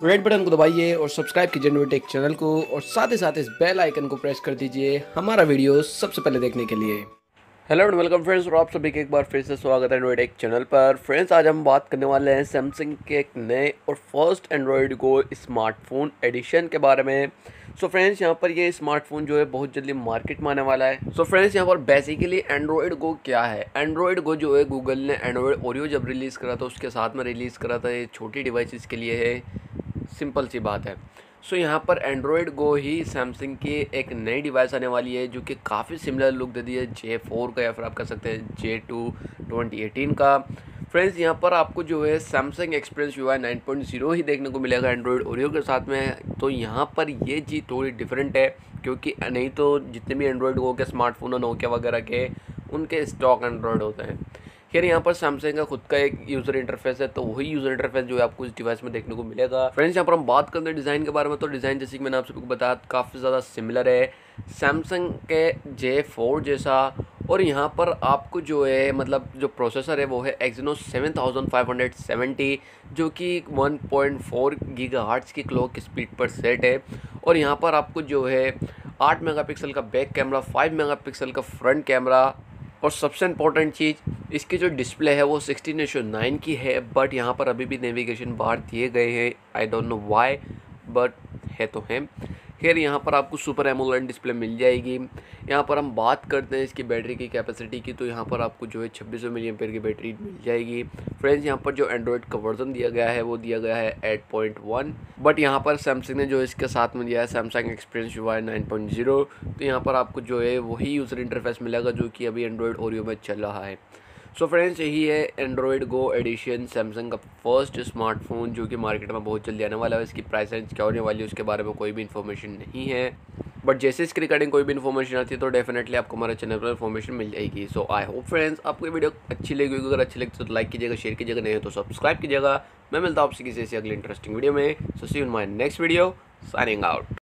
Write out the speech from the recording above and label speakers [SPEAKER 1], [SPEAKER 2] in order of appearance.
[SPEAKER 1] Red button को दबाइए और सब्सक्राइब कीजिए नोटेक चैनल को और साथ ही साथ इस बेल आइकन को प्रेस कर दीजिए हमारा वीडियो सबसे पहले देखने के लिए। हेलो एंड वेलकम फ्रेंड्स, और आप सभी के एक बार फिर से स्वागत है नोटेक चैनल पर। फ्रेंड्स, आज हम बात करने वाले हैं सैमसंग के एक नए और first Android Go smartphone edition के बारे में। सो फ्रेंड्स, यहाँ पर ये स्मार्टफोन जो है बहुत जल्दी मार्केट में आने वाला है। सो फ्रेंड्स, यहाँ पर बेसिकली एंड्रॉयड गो क्या है। एंड्रॉयड गो जो है गूगल ने एंड्रॉयड ओरियो जब रिलीज़ करा था उसके साथ में रिलीज़ करा था। ये छोटी डिवाइसेस के लिए है, सिंपल सी बात है। सो यहाँ पर एंड्रॉयड गो ही सैमसंग की एक नई डिवाइस आने वाली है जो कि काफ़ी सिमिलर लुक देती है J4 का, या फिर आप कह सकते हैं J2 2018 का। फ्रेंड्स, यहाँ पर आपको जो है सैमसंग एक्सपीरियंस UI 9.0 ही देखने को मिलेगा एंड्रॉयड ओरियो के साथ में। तो यहाँ पर ये चीज़ थोड़ी डिफरेंट है, क्योंकि नहीं तो जितने भी एंड्रॉयड गो के स्मार्टफोन और नोकिया वगैरह के उनके स्टॉक एंड्रॉयड होते हैं। खैर, यहाँ पर सैमसंग का खुद का एक यूज़र इंटरफेस है, तो वही यूज़र इंटरफेस जो है आपको इस डिवाइस में देखने को मिलेगा। फ्रेंड्स, यहाँ पर हम बात करते हैं डिज़ाइन के बारे में, तो डिज़ाइन जैसे कि मैंने आप सबको बताया काफ़ी ज़्यादा सिमिलर है सैमसंग के J4 जैसा। और यहाँ पर आपको जो है मतलब जो प्रोसेसर है वो है Exynos 7570, जो कि 1.4 गीगाहर्ट्ज़ की क्लॉक स्पीड पर सेट है। और यहाँ पर आपको जो है 8 मेगापिक्सल का बैक कैमरा, 5 मेगापिक्सल का फ्रंट कैमरा, और सबसे इम्पोर्टेंट चीज़ इसकी जो डिस्प्ले है वो 16:9 की है। बट यहाँ पर अभी भी नेविगेशन बार दिए गए हैं, I don't know why, but है तो है। खैर, यहाँ पर आपको सुपर एमोलेड डिस्प्ले मिल जाएगी। यहाँ पर हम बात करते हैं इसकी बैटरी की कैपेसिटी की, तो यहाँ पर आपको जो है 2600 mAh की बैटरी मिल जाएगी। फ्रेंड्स, यहाँ पर जो एंड्रॉयड का वर्जन दिया गया है वो दिया गया है 8.1, बट यहाँ पर सैमसंग ने जो इसके साथ में दिया है सैमसंग एक्सपीरियंस UI 9.0। तो यहाँ पर आपको जो है वही यूज़र इंटरफेस मिलेगा जो कि अभी एंड्रॉयड ओरियो में चल रहा है। सो फ्रेंड्स, यही है एंड्रॉयड गो एडिशन, सैमसंग का फर्स्ट स्मार्टफोन जो कि मार्केट में बहुत जल्दी आने वाला है। इसकी प्राइस रेंज क्या होने वाली है उसके बारे में कोई भी इन्फॉर्मेशन नहीं है, बट जैसे इसके रिगार्डिंग कोई भी इन्फॉर्मेशन आती है तो डेफिनेटली आपको हमारे चैनल पर इन्फॉर्मेशन मिल जाएगी। सो आई होप फ्रेंड्स आपको ये वीडियो अच्छी लगी होगी। अगर अच्छी लगती तो लाइक कीजिएगा, शेयर कीजिएगा, नहीं तो सब्सक्राइब कीजिएगा। मैं मिलता हूँ आपसे किसी ऐसी अगली इंटरेस्टिंग वीडियो में। So see you in my next video, signing out.